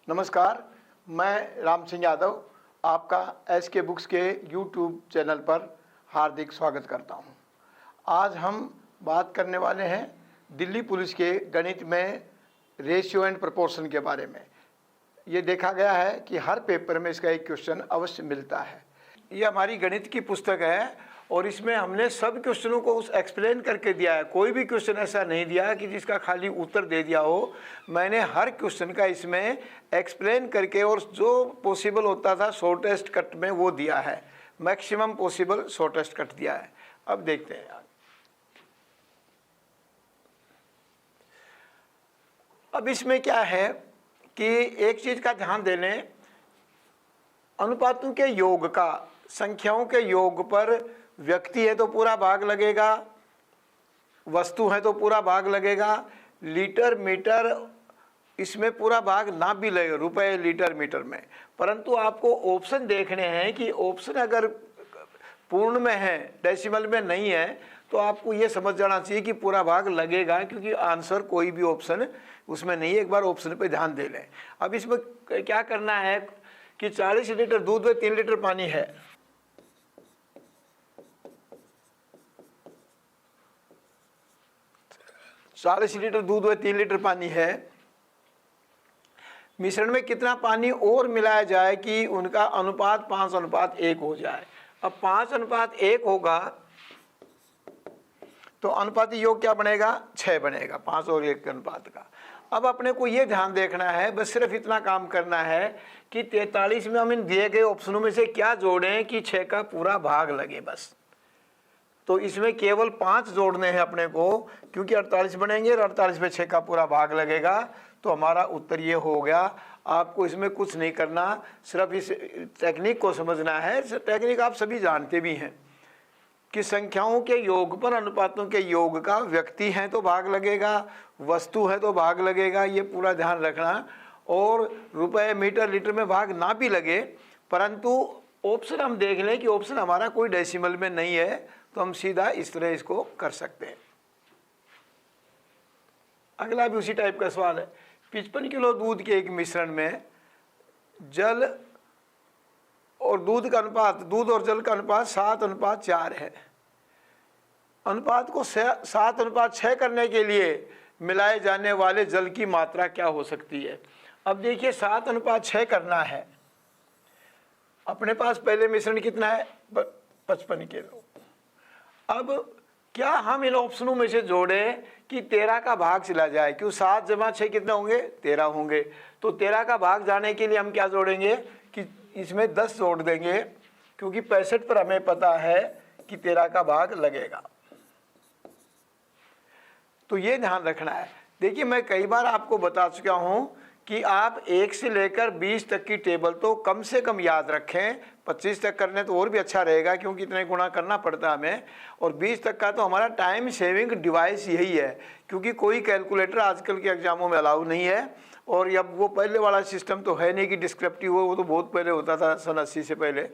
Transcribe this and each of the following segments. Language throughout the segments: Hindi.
नमस्कार, मैं राम सिंह यादव आपका एसके बुक्स के यूट्यूब चैनल पर हार्दिक स्वागत करता हूं। आज हम बात करने वाले हैं दिल्ली पुलिस के गणित में रेशियो एंड प्रोपोर्शन के बारे में। ये देखा गया है कि हर पेपर में इसका एक क्वेश्चन अवश्य मिलता है। ये हमारी गणित की पुस्तक है और इसमें हमने सब क्वेश्चनों को एक्सप्लेन करके दिया है। कोई भी क्वेश्चन ऐसा नहीं दिया कि जिसका खाली उत्तर दे दिया हो। मैंने हर क्वेश्चन का इसमें एक्सप्लेन करके और जो पॉसिबल होता था शॉर्टेस्ट कट में वो दिया है। मैक्सिमम पॉसिबल शॉर्टेस्ट कट दिया है। अब देखते हैं यार। अब इसमें क्या है कि एक चीज का ध्यान दे लें, अनुपातों के योग का, संख्याओं के योग पर व्यक्ति है तो पूरा भाग लगेगा, वस्तु है तो पूरा भाग लगेगा, लीटर मीटर इसमें पूरा भाग ना भी लगेगा, रुपए लीटर मीटर में। परंतु आपको ऑप्शन देखने हैं कि ऑप्शन अगर पूर्ण में है, डेसिमल में नहीं है, तो आपको ये समझ जाना चाहिए कि पूरा भाग लगेगा, क्योंकि आंसर कोई भी ऑप्शन उसमें नहीं है। एक बार ऑप्शन पे ध्यान दे लें। अब इसमें क्या करना है कि 40 लीटर दूध में 3 लीटर पानी है। चालीस लीटर दूध में 3 लीटर पानी है। मिश्रण में कितना पानी और मिलाया जाए कि उनका अनुपात 5:1 हो जाए। अब 5:1 होगा तो अनुपाती योग क्या बनेगा? 6 बनेगा, 5 और 1 के अनुपात का। अब अपने को ये ध्यान देखना है, बस सिर्फ इतना काम करना है कि 43 में हम इन दिए गए ऑप्शनों में से क्या जोड़ें कि 6 का पूरा भाग लगे। बस तो इसमें केवल 5 जोड़ने हैं अपने को, क्योंकि 48 बनेंगे और 48 में 6 का पूरा भाग लगेगा। तो हमारा उत्तर ये हो गया। आपको इसमें कुछ नहीं करना, सिर्फ इस टेक्निक को समझना है। टेक्निक आप सभी जानते भी हैं कि संख्याओं के योग पर अनुपातों के योग का व्यक्ति है तो भाग लगेगा, वस्तु है तो भाग लगेगा, ये पूरा ध्यान रखना। और रुपए मीटर लीटर में भाग ना भी लगे, परंतु ऑप्शन हम देख लें कि ऑप्शन हमारा कोई डेसिमल में नहीं है, तो हम सीधा इस तरह इसको कर सकते हैं। अगला भी उसी टाइप का सवाल है। 55 किलो दूध के एक मिश्रण में जल और दूध का अनुपात, दूध और जल का अनुपात 7:4 है। अनुपात को 7:6 करने के लिए मिलाए जाने वाले जल की मात्रा क्या हो सकती है? अब देखिए 7:6 करना है। अपने पास पहले मिश्रण कितना है? 55 किलो। अब क्या हम इन ऑप्शनों में से जोड़ें कि 13 का भाग चला जाए? क्यों 7 + 6 कितने होंगे? 13 होंगे। तो 13 का भाग जाने के लिए हम क्या जोड़ेंगे कि इसमें 10 जोड़ देंगे, क्योंकि 65 पर हमें पता है कि 13 का भाग लगेगा। तो ये ध्यान रखना है। देखिए मैं कई बार आपको बता चुका हूं कि आप 1 से लेकर 20 तक की टेबल तो कम से कम याद रखें। 25 तक करने तो और भी अच्छा रहेगा, क्योंकि इतने गुणा करना पड़ता है हमें। और 20 तक का तो हमारा टाइम सेविंग डिवाइस यही है, क्योंकि कोई कैलकुलेटर आजकल के एग्जामों में अलाउ नहीं है। और अब वो पहले वाला सिस्टम तो है नहीं कि डिस्क्रिप्टिव हो, वो तो बहुत पहले होता था, सन 80 से पहले।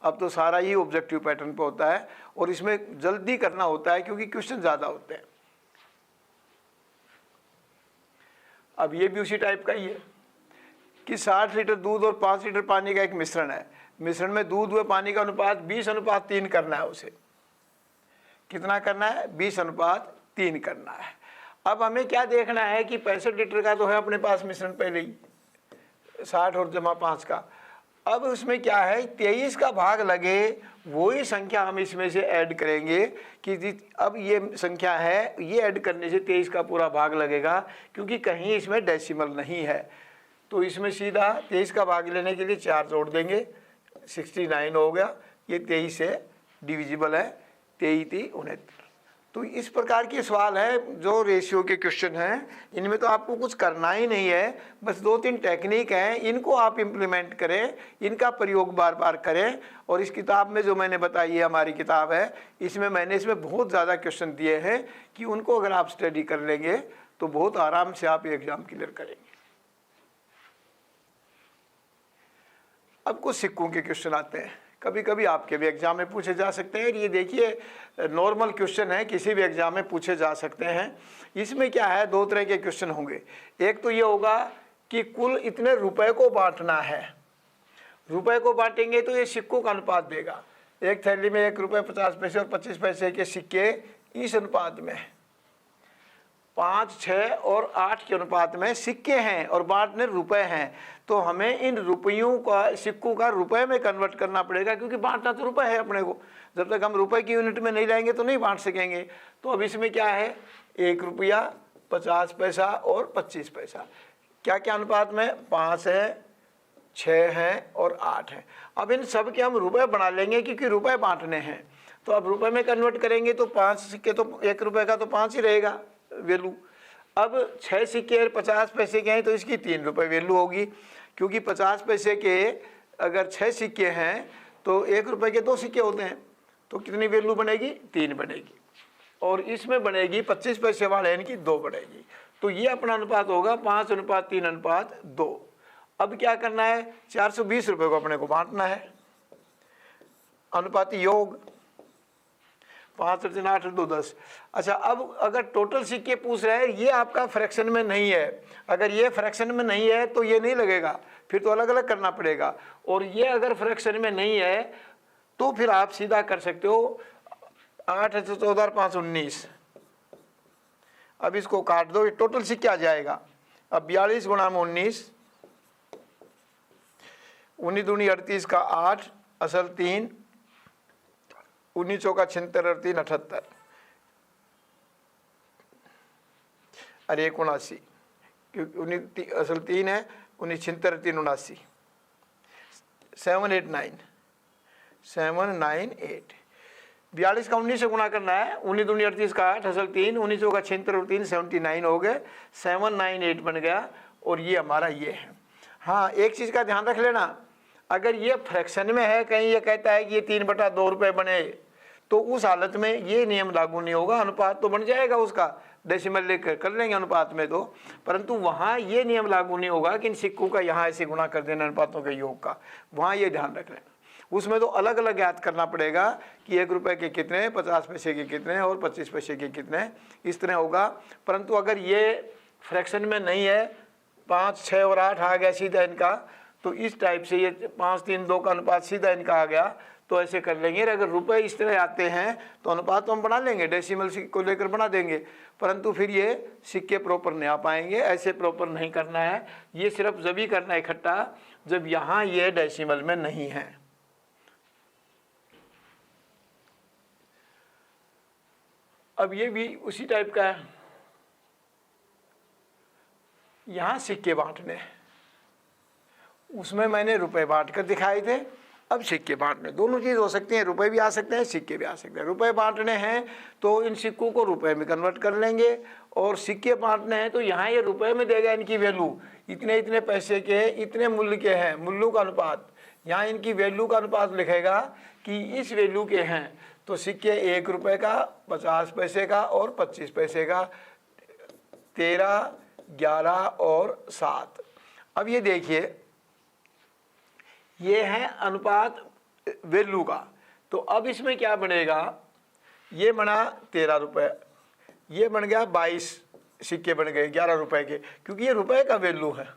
अब तो सारा ही ऑब्जेक्टिव पैटर्न पर होता है, और इसमें जल्दी करना होता है क्योंकि क्वेश्चन ज़्यादा होते हैं। अब ये भी उसी टाइप का ही है कि 60 लीटर दूध और 5 लीटर पानी का एक मिश्रण है। मिश्रण में दूध व पानी का अनुपात 20:3 करना है। उसे कितना करना है? 20:3 करना है। अब हमें क्या देखना है कि 65 लीटर का तो है अपने पास मिश्रण पहले ही, 60 और जमा 5 का। अब उसमें क्या है, 23 का भाग लगे, वही संख्या हम इसमें से ऐड करेंगे कि अब ये संख्या है, ये ऐड करने से 23 का पूरा भाग लगेगा, क्योंकि कहीं इसमें डेसिमल नहीं है। तो इसमें सीधा 23 का भाग लेने के लिए 4 जोड़ देंगे, 69 हो गया। ये 23 से डिविजिबल है, 23 69। तो इस प्रकार के सवाल है जो रेशियो के क्वेश्चन हैं। इनमें तो आपको कुछ करना ही नहीं है, बस 2-3 टेक्निक हैं, इनको आप इम्प्लीमेंट करें, इनका प्रयोग बार बार करें। और इस किताब में जो मैंने बताई है, हमारी किताब है, इसमें इसमें बहुत ज़्यादा क्वेश्चन दिए हैं कि उनको अगर आप स्टडी कर लेंगे तो बहुत आराम से आप एग्ज़ाम क्लियर करेंगे। अब कुछ सिक्कों के क्वेश्चन आते हैं, कभी कभी आपके भी एग्जाम में पूछे जा सकते हैं। ये देखिए नॉर्मल क्वेश्चन है, किसी भी एग्जाम में पूछे जा सकते हैं। इसमें क्या है, 2 तरह के क्वेश्चन होंगे। एक तो ये होगा कि कुल इतने रुपए को बांटना है। रुपए को बांटेंगे तो ये सिक्कों का अनुपात देगा। एक थैली में 1 रुपये 50 पैसे और 25 पैसे के सिक्के इस अनुपात में 5, 6 और 8 के अनुपात में सिक्के हैं और बांटने रुपए हैं। तो हमें इन रुपयों का, सिक्कों का रुपए में कन्वर्ट करना पड़ेगा, क्योंकि बांटना तो रुपए है अपने को। जब तक हम रुपए की यूनिट में नहीं लाएंगे तो नहीं बांट सकेंगे। तो अब इसमें क्या है, 1 रुपया 50 पैसा और 25 पैसा। क्या क्या अनुपात में, 5 है, 6 हैं और 8 हैं। अब इन सब के हम रुपए बना लेंगे, क्योंकि रुपए बांटने हैं। तो अब रुपए में कन्वर्ट करेंगे तो 5 सिक्के तो 1 रुपये का तो 5 ही रहेगा वैल्यू। अब 6 सिक्के 50 पैसे के हैं तो इसकी 3 रुपये वैल्यू होगी, क्योंकि 50 पैसे के अगर 6 सिक्के हैं तो 1 रुपये के 2 सिक्के होते हैं। तो कितनी वैल्यू बनेगी, 3 बनेगी। और इसमें बनेगी 25 पैसे वाले इनकी 2 बनेगी। तो ये अपना अनुपात होगा 5:3:2। अब क्या करना है, 420 रुपये को अपने को बांटना है। अनुपाती योग 5 और 3 8 और 2 10। अच्छा, अब अगर टोटल सिक्के पूछ रहे हैं, ये आपका फ्रैक्शन में नहीं है। अगर ये फ्रैक्शन में नहीं है तो ये नहीं लगेगा, फिर तो अलग अलग करना पड़ेगा। और ये अगर फ्रैक्शन में नहीं है तो फिर आप सीधा कर सकते हो 8 है तो 14 और 5 19। अब इसको काट दो, ये टोटल सिक्के आ जाएगा। अब 42 गुणा में 19, 19 दूनी 38 का 8, असल 3, 19 चौका 76 और 3 78, अरे 79, क्योंकि 19 असल 3 है, 19 76 3 79, 789 798। 42 का 19 से गुणा करना है, 19 दूनी 38 का 8, असल 3, 19 चौका 76 और 3 79 हो गए, 798 बन गया। और ये हमारा ये है। हाँ, एक चीज़ का ध्यान रख लेना, अगर ये फ्रैक्शन में है, कहीं ये कहता है कि ये 3/2 रुपये बने, तो उस हालत में ये नियम लागू नहीं होगा। अनुपात तो बन जाएगा उसका, डेसिमल लेकर कर लेंगे अनुपात में तो, परंतु वहाँ ये नियम लागू नहीं होगा कि इन सिक्कों का यहाँ ऐसे गुणा कर देना अनुपातों के योग का। वहाँ ये ध्यान रख लेना। उसमें तो अलग अलग ज्ञात करना पड़ेगा कि 1 रुपये के कितने, 50 पैसे के कितने और 25 पैसे के कितने, इस तरह होगा। परंतु अगर ये फ्रैक्शन में नहीं है, 5, 6 और 8 आ गया सीधा इनका, तो इस टाइप से ये 5, 3, 2 का अनुपात सीधा इनका आ गया, तो ऐसे कर लेंगे। अगर रुपए इस तरह आते हैं तो अनुपात तो हम बना लेंगे, डेसिमल को लेकर बना देंगे, परंतु फिर ये सिक्के प्रॉपर नहीं आ पाएंगे। ऐसे प्रॉपर नहीं करना है, ये सिर्फ जब ही करना है इकट्ठा जब यहाँ ये डेसिमल में नहीं है। अब ये भी उसी टाइप का है, यहाँ सिक्के बांटने, उसमें मैंने रुपए बांट कर दिखाए थे। अब सिक्के बांटने, दोनों चीज़ हो सकती हैं, रुपए भी आ सकते हैं, सिक्के भी आ सकते हैं। रुपए बांटने हैं तो इन सिक्कों को रुपए में कन्वर्ट कर लेंगे, और सिक्के बांटने हैं तो यहाँ ये रुपए में देगा इनकी वैल्यू, इतने इतने पैसे के इतने मूल्य के हैं, मूल्यों का अनुपात। यहाँ इनकी वैल्यू का अनुपात लिखेगा कि इस वैल्यू के हैं, तो सिक्के 1 रुपये का, 50 पैसे का और 25 पैसे का, 13, 11 और 7। अब ये देखिए, ये है अनुपात वैल्यू का। तो अब इसमें क्या बनेगा, ये बना 13 रुपये, ये बन गया 22 सिक्के बन गए 11 रुपये के, क्योंकि ये रुपए का वैल्यू है,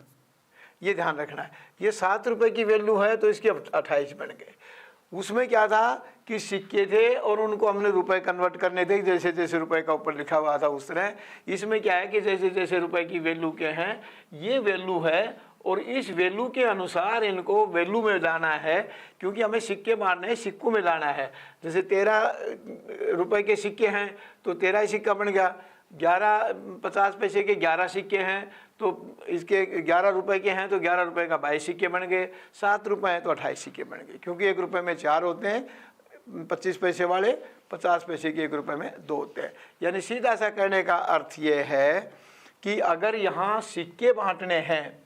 ये ध्यान रखना है। ये 7 रुपये की वैल्यू है तो इसके 28 बन गए। उसमें क्या था कि सिक्के थे और उनको हमने रुपए कन्वर्ट करने थे, जैसे जैसे रुपए का ऊपर लिखा हुआ था उस तरह। इसमें क्या है कि जैसे जैसे रुपए की वैल्यू के हैं, ये वैल्यू है और इस वैल्यू के अनुसार इनको वैल्यू में लाना है, क्योंकि हमें सिक्के मारने हैं, सिक्कों में लाना है। जैसे 13 रुपए के सिक्के हैं तो 13 सिक्का बन गया, 11 50 पैसे के 11 सिक्के हैं तो इसके 11 रुपए के हैं तो 11 रुपए का 22 सिक्के बन गए, 7 रुपए हैं तो 28 सिक्के बन गए, क्योंकि 1 रुपये में 4 होते हैं, 25 पैसे वाले, 50 पैसे के 1 रुपये में 2 होते हैं। यानी सीधा सा कहने का अर्थ ये है कि अगर यहाँ सिक्के बांटने हैं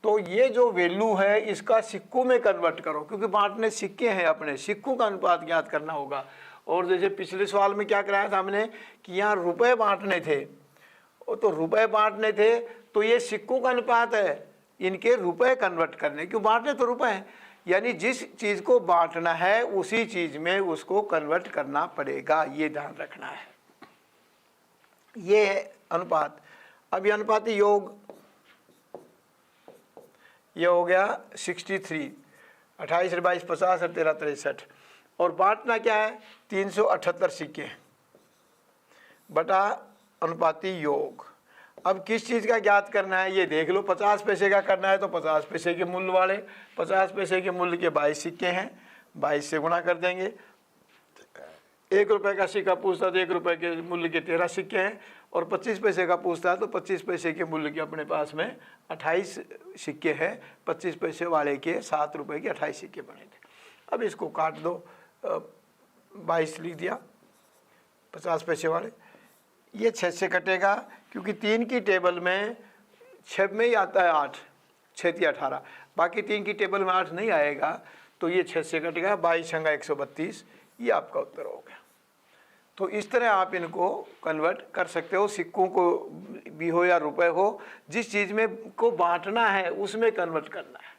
तो ये जो वैल्यू है इसका सिक्कों में कन्वर्ट करो, क्योंकि बांटने सिक्के हैं, अपने सिक्कों का अनुपात ज्ञात करना होगा। और जैसे पिछले सवाल में क्या कराया था हमने कि यहाँ रुपए बांटने थे, तो रुपए बांटने थे तो ये सिक्कों का अनुपात है, इनके रुपए कन्वर्ट करने, क्यों बांटने तो रुपए हैं, यानी जिस चीज़ को बांटना है उसी चीज़ में उसको कन्वर्ट करना पड़ेगा, ये ध्यान रखना है। ये है अनुपात। अब ये अनुपाती योग ये हो गया 63, 28 और 22 50 और 13 63। और बांटना क्या है, 378 सिक्के बटा अनुपाती योग। अब किस चीज़ का ज्ञात करना है ये देख लो। 50 पैसे का करना है तो 50 पैसे के मूल्य वाले 50 पैसे के मूल्य के 22 सिक्के हैं, 22 से गुणा कर देंगे। 1 रुपये का सिक्का पूछता तो 1 रुपये के मूल्य के 13 सिक्के हैं, और 25 पैसे का पूछता है तो 25 पैसे के मूल्य के अपने पास में 28 सिक्के हैं। 25 पैसे वाले के 7 रुपये के 28 सिक्के बने थे। अब इसको काट दो, 22 लिख दिया 50 पैसे वाले। ये 6 से कटेगा क्योंकि 3 की टेबल में 6 में ही आता है 8, 6 × 18, बाकी 3 की टेबल में 8 नहीं आएगा, तो ये 6 से कटेगा। 22 × 132, ये आपका उत्तर हो गया। तो इस तरह आप इनको कन्वर्ट कर सकते हो, सिक्कों को भी हो या रुपए हो, जिस चीज़ में को बांटना है उसमें कन्वर्ट करना है।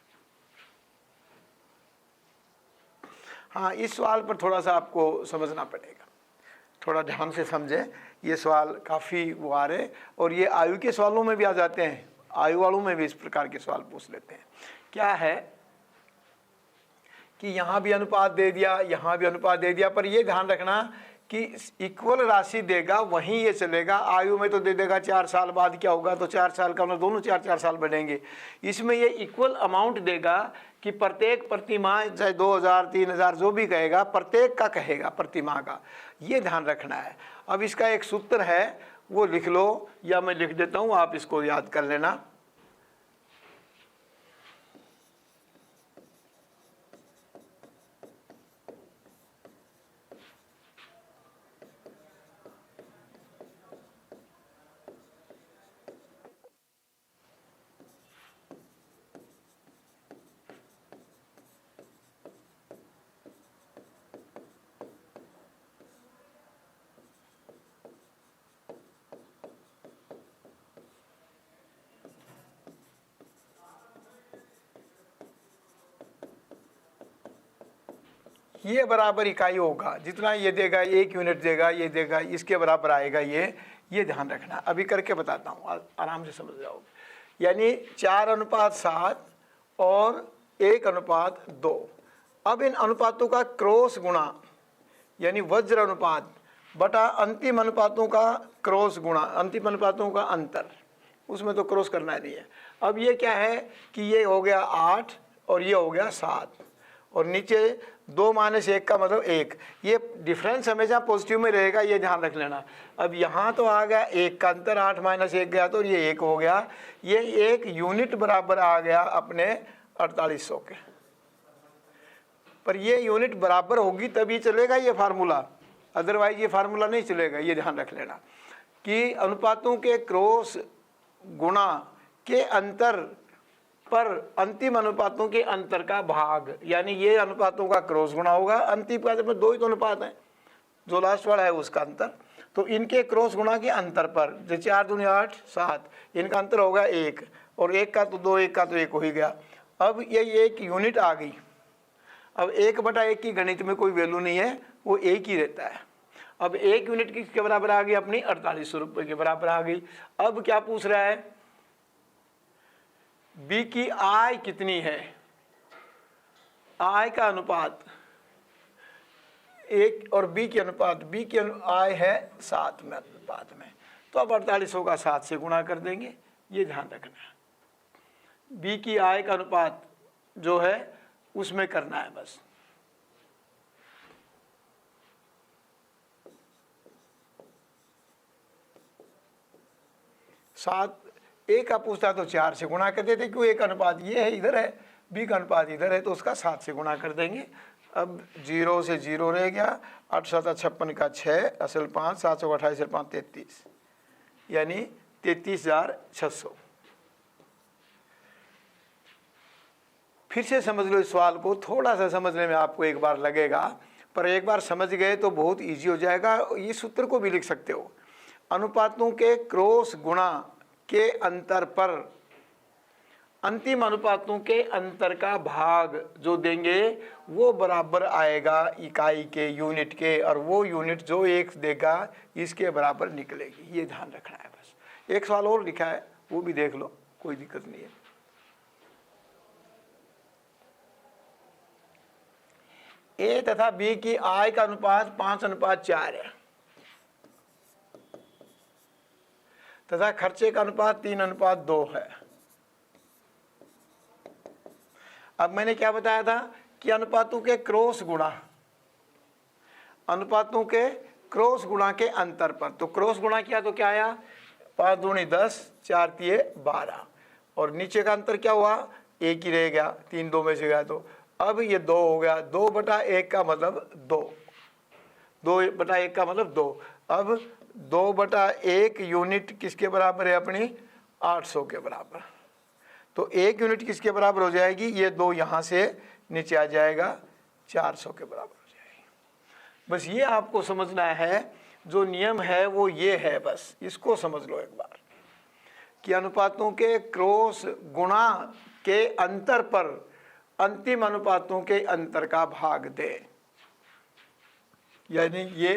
हाँ, इस सवाल पर थोड़ा सा आपको समझना पड़ेगा, थोड़ा ध्यान से समझें। ये सवाल काफ़ी वो आ रहे, और ये आयु के सवालों में भी आ जाते हैं, आयु वालों में भी इस प्रकार के सवाल पूछ लेते हैं। क्या है कि यहाँ भी अनुपात दे दिया, यहाँ भी अनुपात दे दिया, पर ये ध्यान रखना कि इक्वल राशि देगा वहीं ये चलेगा। आयु में तो दे देगा 4 साल बाद क्या होगा, तो 4 साल का मतलब दोनों 4-4 साल बढ़ेंगे। इसमें ये इक्वल अमाउंट देगा कि प्रत्येक प्रतिमाह, चाहे 2000 3000 जो भी कहेगा, प्रत्येक का कहेगा, प्रतिमाह का, ये ध्यान रखना है। अब इसका एक सूत्र है, वो लिख लो या मैं लिख देता हूँ, आप इसको याद कर लेना। ये बराबर इकाई होगा, जितना ये देगा 1 यूनिट देगा, ये देगा, इसके बराबर आएगा ये ध्यान रखना। अभी करके बताता हूँ, आराम से समझ जाओगे। यानी 4:7 और 1:2। अब इन अनुपातों का क्रॉस गुणा, यानी वज्र अनुपात बटा अंतिम अनुपातों का क्रॉस गुणा, अंतिम अनुपातों का अंतर, उसमें तो क्रॉस करना नहीं है। अब ये क्या है कि ये हो गया 8 और ये हो गया 7, और नीचे 2 - 1 का मतलब 1। ये डिफरेंस हमेशा पॉजिटिव में रहेगा, ये ध्यान रख लेना। अब यहाँ तो आ गया 1 का अंतर, 8 - 1 गया तो ये 1 हो गया। ये 1 यूनिट बराबर आ गया अपने 4800 के। पर ये यूनिट बराबर होगी तभी चलेगा ये फार्मूला, अदरवाइज ये फार्मूला नहीं चलेगा। ये ध्यान रख लेना कि अनुपातों के क्रॉस गुणा के अंतर पर अंतिम अनुपातों के अंतर का भाग, यानी ये अनुपातों का क्रॉस गुणा होगा। अंतिम का जब 2 ही तो अनुपात है, जो लास्ट वाला है उसका अंतर, तो इनके क्रॉस गुणा के अंतर पर, जैसे 4 दूनी 8 7, इनका अंतर होगा 1, और 1 का तो 2, 1 का तो 1 हो ही गया। अब ये 1 यूनिट आ गई। अब 1/1 की गणित में कोई वैल्यू नहीं है, वो 1 ही रहता है। अब 1 यूनिट किसके बराबर आ गई, अपनी 4800 रुपये के बराबर आ गई। अब क्या पूछ रहा है, बी की आय कितनी है, आय का अनुपात 1 और बी की अनुपात, बी की आय है 7 में अनुपात में, तो अब 4800 का 7 से गुणा कर देंगे। ये ध्यान रखना है, बी की आय का अनुपात जो है उसमें करना है बस। सात, ए का पूछता तो 4 से गुणा कर देते, क्यों 1 अनुपात ये है इधर है, बी का अनुपात इधर है, तो उसका 7 से गुणा कर देंगे। अब 0 से 0 रह गया, 8 7 56 का 6, असल 5, 7 28 5 33, यानी 33,600। फिर से समझ लो इस सवाल को, थोड़ा सा समझने में आपको एक बार लगेगा, पर एक बार समझ गए तो बहुत इजी हो जाएगा। ये सूत्र को भी लिख सकते हो, अनुपातों के क्रॉस गुणा के अंतर पर अंतिम अनुपातों के अंतर का भाग जो देंगे वो बराबर आएगा इकाई के, यूनिट के, और वो यूनिट जो 1 देगा इसके बराबर निकलेगी। ये ध्यान रखना है बस। एक सवाल और लिखा है, वो भी देख लो, कोई दिक्कत नहीं है। ए तथा बी की आय का अनुपात 5:4 है तथा खर्चे का अनुपात 3:2 है। अब मैंने क्या बताया था कि अनुपातों के क्रॉस गुणा, अनुपातों के क्रॉस गुणा के अंतर पर, तो क्रॉस गुणा किया तो क्या आया, 5 दूनी 10, 4 तिये 12, और नीचे का अंतर क्या हुआ, एक ही रह गया, 3 2 में से गया, तो अब ये 2 हो गया, 2/1 का मतलब 2, 2/1 का मतलब 2। अब 2/1 यूनिट किसके बराबर है अपनी, 800 के बराबर। तो 1 यूनिट किसके बराबर हो जाएगी, ये 2 यहाँ से नीचे आ जाएगा, 400 के बराबर हो जाएगी। बस ये आपको समझना है, जो नियम है वो ये है, बस इसको समझ लो एक बार कि अनुपातों के क्रॉस गुणा के अंतर पर अंतिम अनुपातों के अंतर का भाग दे, यानी ये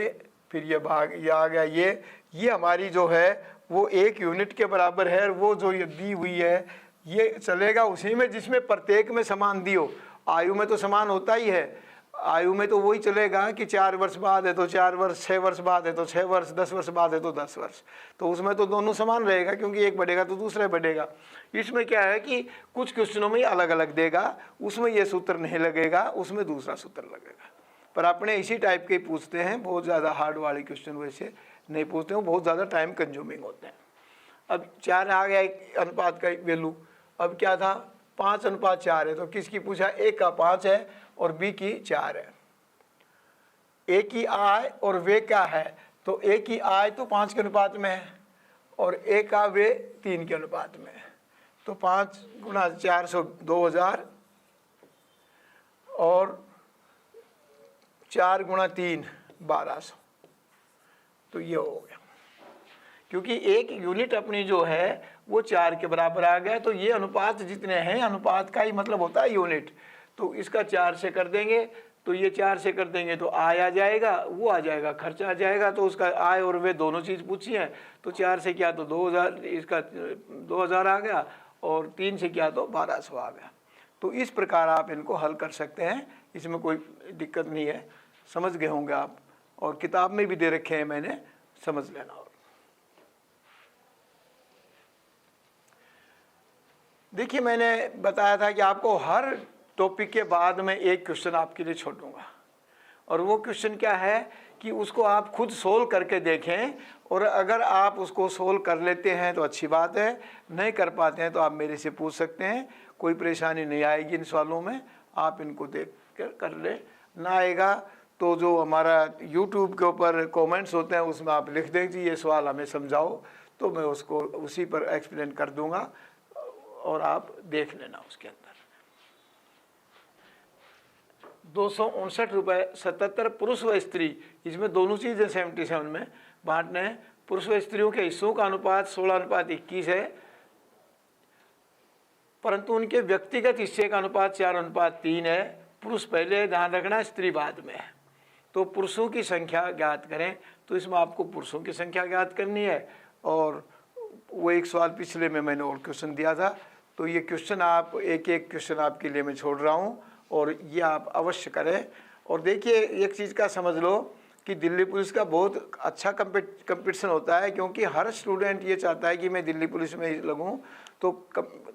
फिर ये भाग ये आ गया, ये हमारी जो है वो 1 यूनिट के बराबर है, और वो जो ये दी हुई है ये चलेगा उसी में जिसमें प्रत्येक में समान दी हो। आयु में तो समान होता ही है, आयु में तो वही चलेगा कि 4 वर्ष बाद है तो 4 वर्ष, 6 वर्ष बाद है तो 6 वर्ष, 10 वर्ष बाद है तो 10 वर्ष, तो उसमें तो दोनों समान रहेगा, क्योंकि एक बढ़ेगा तो दूसरा बढ़ेगा। इसमें क्या है कि कुछ क्वेश्चनों में अलग अलग देगा, उसमें ये सूत्र नहीं लगेगा, उसमें दूसरा सूत्र लगेगा। पर अपने इसी टाइप के पूछते हैं, बहुत ज़्यादा हार्ड वाले क्वेश्चन वैसे नहीं पूछते हैं, बहुत ज़्यादा टाइम कंज्यूमिंग होते हैं। अब 4 आ गया अनुपात का वैल्यू, अब क्या था 5:4 है, तो किसकी पूछा, ए का 5 है और बी की 4 है। ए की आय और वे क्या है, तो ए की आय तो 5 के अनुपात में है और ए का वे 3 के अनुपात में है, तो 5 गुणा 400 2000 और 4 गुणा 3 1200, तो ये हो गया। क्योंकि 1 यूनिट अपनी जो है वो 4 के बराबर आ गया, तो ये अनुपात जितने हैं, अनुपात का ही मतलब होता है यूनिट, तो इसका 4 से कर देंगे, तो ये 4 से कर देंगे तो आय आ जाएगा, वो आ जाएगा, खर्चा आ जाएगा, तो उसका आय और वे दोनों चीज़ पूछी हैं, तो 4 से किया तो 2000, इसका 2000 आ गया, और 3 से किया तो 1200 आ गया। तो इस प्रकार आप इनको हल कर सकते हैं, इसमें कोई दिक्कत नहीं है, समझ गए होंगे आप, और किताब में भी दे रखे हैं मैंने, समझ लेना। और देखिए मैंने बताया था कि आपको हर टॉपिक के बाद में एक क्वेश्चन आपके लिए छोड़ दूंगा, और वो क्वेश्चन क्या है कि उसको आप खुद सोल्व करके देखें, और अगर आप उसको सोल्व कर लेते हैं तो अच्छी बात है, नहीं कर पाते हैं तो आप मेरे से पूछ सकते हैं, कोई परेशानी नहीं आएगी इन सवालों में, आप इनको देख कर ले। ना आएगा तो जो हमारा YouTube के ऊपर कमेंट्स होते हैं उसमें आप लिख दें कि ये सवाल हमें समझाओ, तो मैं उसको उसी पर एक्सप्लेन कर दूंगा, और आप देख लेना उसके अंदर। 259 रुपये 77 पुरुष व स्त्री, इसमें दोनों चीज़ें 77 में बांटने हैं। पुरुष व स्त्रियों के हिस्सों का अनुपात 16:21 है, परंतु उनके व्यक्तिगत हिस्से का अनुपात 4:3 है। पुरुष पहले ध्यान रखना, स्त्री बाद में है। तो पुरुषों की संख्या ज्ञात करें, तो इसमें आपको पुरुषों की संख्या ज्ञात करनी है, और वो एक सवाल पिछले में मैंने और क्वेश्चन दिया था, तो ये क्वेश्चन आप एक क्वेश्चन आपके लिए मैं छोड़ रहा हूँ, और ये आप अवश्य करें। और देखिए एक चीज़ का समझ लो कि दिल्ली पुलिस का बहुत अच्छा कंपटीशन होता है, क्योंकि हर स्टूडेंट ये चाहता है कि मैं दिल्ली पुलिस में लगूं, तो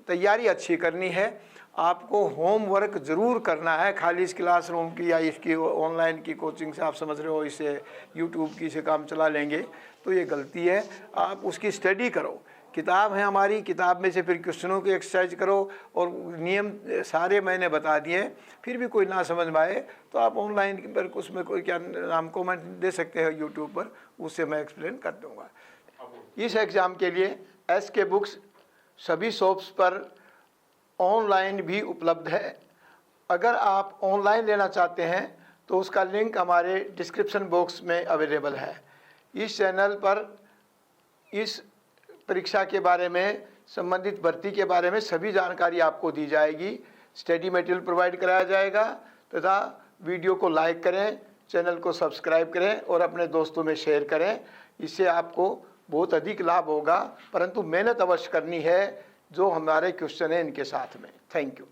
तैयारी अच्छी करनी है, आपको होमवर्क ज़रूर करना है। खाली इस क्लासरूम की या इसकी ऑनलाइन की कोचिंग से आप समझ रहे हो इसे यूट्यूब की से काम चला लेंगे, तो ये गलती है। आप उसकी स्टडी करो, किताब है हमारी, किताब में से फिर क्वेश्चनों की एक्सरसाइज करो, और नियम सारे मैंने बता दिए। फिर भी कोई ना समझ में आए तो आप ऑनलाइन पर उसमें कोई क्या नाम कमेंट दे सकते हैं यूट्यूब पर, उससे मैं एक्सप्लेन कर दूँगा। इस एग्ज़ाम के लिए SK बुक्स सभी शॉप्स पर ऑनलाइन भी उपलब्ध है। अगर आप ऑनलाइन लेना चाहते हैं तो उसका लिंक हमारे डिस्क्रिप्शन बॉक्स में अवेलेबल है। इस चैनल पर इस परीक्षा के बारे में, संबंधित भर्ती के बारे में सभी जानकारी आपको दी जाएगी। स्टडी मटेरियल प्रोवाइड कराया जाएगा, तथा वीडियो को लाइक करें, चैनल को सब्सक्राइब करें और अपने दोस्तों में शेयर करें। इससे आपको बहुत अधिक लाभ होगा, परंतु मेहनत अवश्य करनी है, जो हमारे क्वेश्चन हैं इनके साथ में। Thank you.